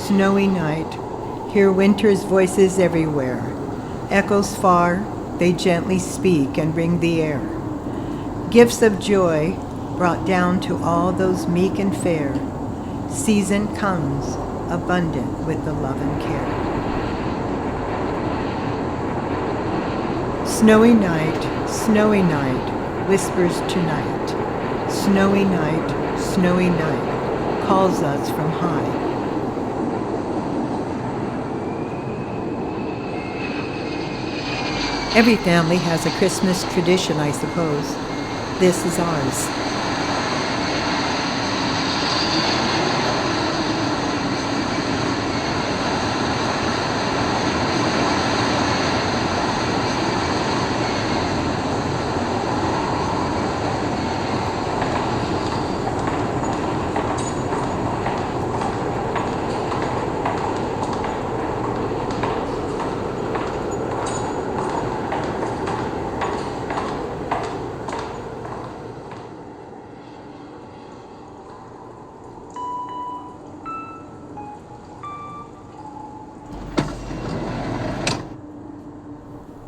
Snowy night, hear winter's voices everywhere. Echoes far, they gently speak and ring the air. Gifts of joy brought down to all those meek and fair. Season comes, abundant with the love and care. Snowy night, whispers tonight. Snowy night, calls us from high. Every family has a Christmas tradition, I suppose. This is ours.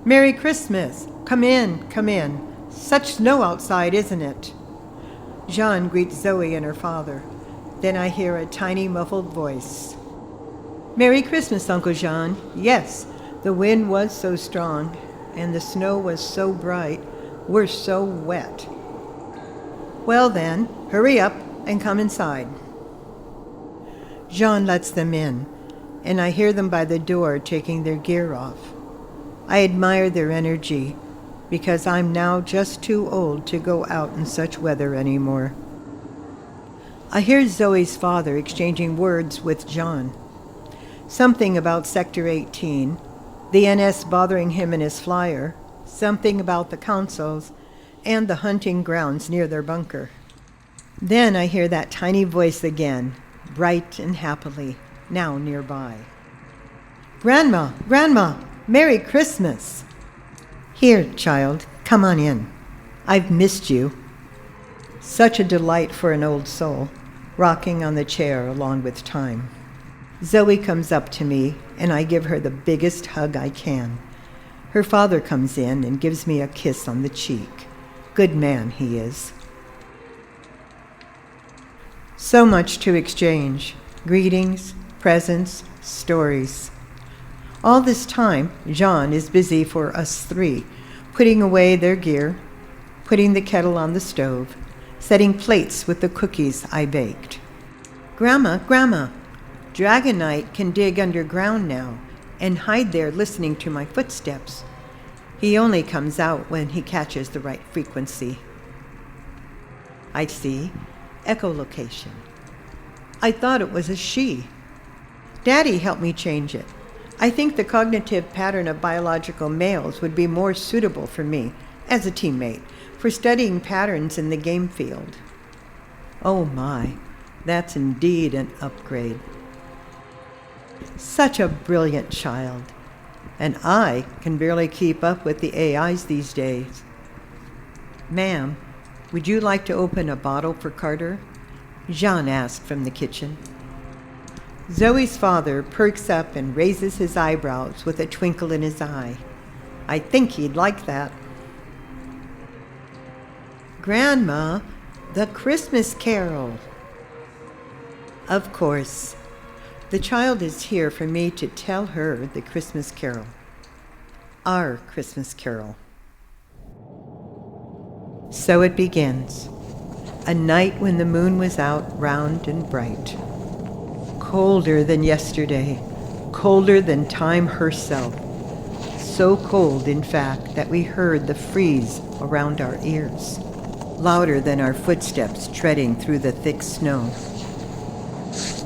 Merry Christmas! Come in, come in. Such snow outside, isn't it? Jean greets Zoe and her father. Then I hear a tiny muffled voice. Merry Christmas, Uncle Jean. Yes, the wind was so strong, and the snow was so bright. We're so wet. Well then, hurry up and come inside. Jean lets them in, and I hear them by the door taking their gear off. I admire their energy, because I'm now just too old to go out in such weather anymore. I hear Zoe's father exchanging words with John. Something about Sector 18, the NS bothering him in his flyer, something about the consoles, and the hunting grounds near their bunker. Then I hear that tiny voice again, bright and happily, now nearby. Grandma! Grandma! Merry Christmas! Here, child, come on in. I've missed you. Such a delight for an old soul, rocking on the chair along with time. Zoe comes up to me, and I give her the biggest hug I can. Her father comes in and gives me a kiss on the cheek. Good man he is. So much to exchange. Greetings, presents, stories. All this time, Jean is busy for us three, putting away their gear, putting the kettle on the stove, setting plates with the cookies I baked. Grandma, Dragonite can dig underground now and hide there listening to my footsteps. He only comes out when he catches the right frequency. I see. Echolocation. I thought it was a she. Daddy helped me change it. I think the cognitive pattern of biological males would be more suitable for me, as a teammate, for studying patterns in the game field. Oh my, that's indeed an upgrade. Such a brilliant child, and I can barely keep up with the AIs these days. Ma'am, would you like to open a bottle for Carter? Jean asked from the kitchen. Zoe's father perks up and raises his eyebrows with a twinkle in his eye. I think he'd like that. Grandma, the Christmas carol. Of course. The child is here for me to tell her the Christmas carol. Our Christmas carol. So it begins. A night when the moon was out round and bright. Colder than yesterday, colder than time herself. So cold, in fact, that we heard the freeze around our ears, louder than our footsteps treading through the thick snow.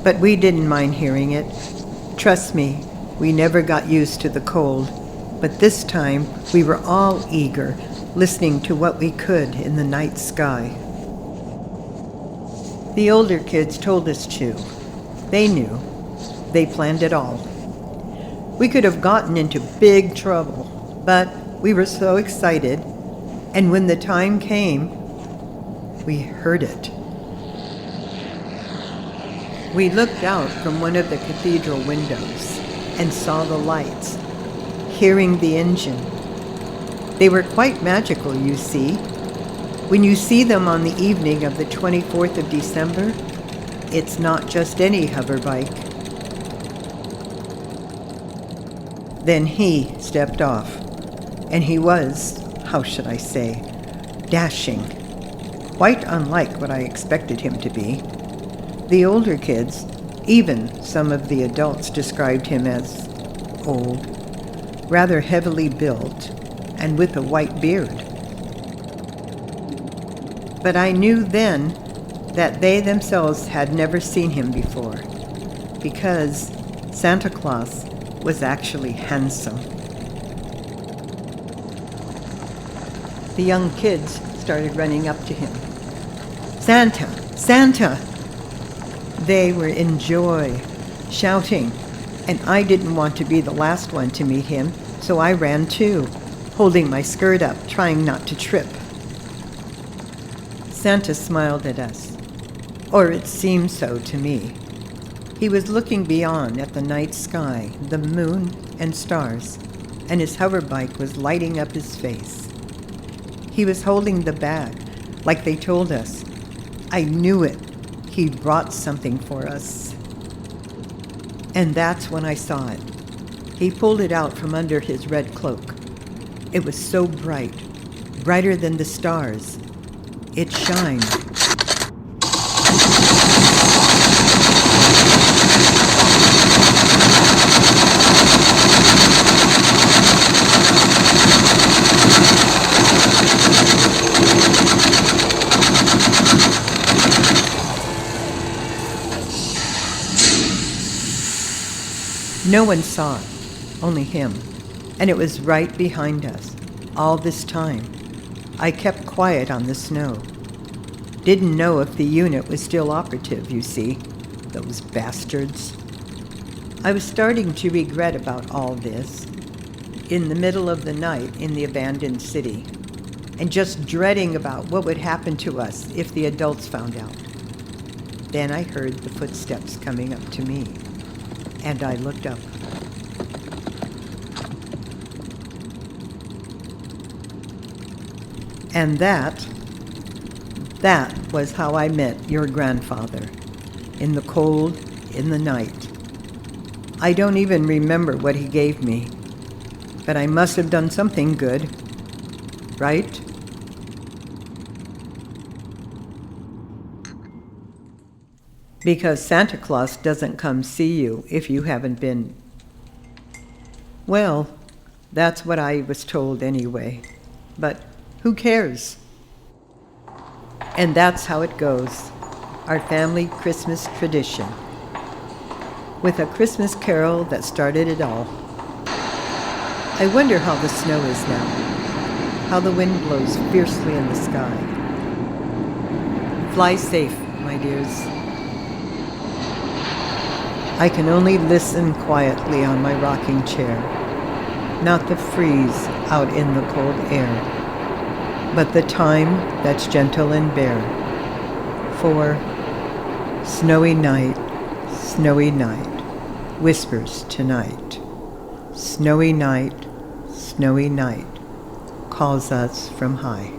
But we didn't mind hearing it. Trust me, we never got used to the cold, but this time we were all eager, listening to what we could in the night sky. The older kids told us to. They knew. They planned it all. We could have gotten into big trouble, but we were so excited, and when the time came, we heard it. We looked out from one of the cathedral windows and saw the lights, hearing the engine. They were quite magical, you see. When you see them on the evening of the 24th of December, it's not just any hover bike. Then he stepped off, and he was, how should I say, dashing, quite unlike what I expected him to be. The older kids, even some of the adults, described him as old, rather heavily built, and with a white beard. But I knew then that they themselves had never seen him before, because Santa Claus was actually handsome. The young kids started running up to him. "Santa! Santa!" They were in joy, shouting, and I didn't want to be the last one to meet him, so I ran too, holding my skirt up, trying not to trip. Santa smiled at us, or it seemed so to me. He was looking beyond at the night sky, the moon and stars, and his hover bike was lighting up his face. He was holding the bag, like they told us. I knew it. He brought something for us. And that's when I saw it. He pulled it out from under his red cloak. It was so bright, brighter than the stars. It shined. No one saw it, only him, and it was right behind us, all this time. I kept quiet on the snow. Didn't know if the unit was still operative, you see, those bastards. I was starting to regret about all this, in the middle of the night in the abandoned city, and just dreading about what would happen to us if the adults found out. Then I heard the footsteps coming up to me, and I looked up. And that was how I met your grandfather, in the cold, in the night. I don't even remember what he gave me, but I must have done something good, right? Because Santa Claus doesn't come see you if you haven't been. Well, that's what I was told anyway. But who cares? And that's how it goes, our family Christmas tradition. With a Christmas carol that started it all. I wonder how the snow is now, how the wind blows fiercely in the sky. Fly safe, my dears. I can only listen quietly on my rocking chair, not the freeze out in the cold air, but the time that's gentle and bare. For snowy night, whispers tonight. Snowy night, calls us from high.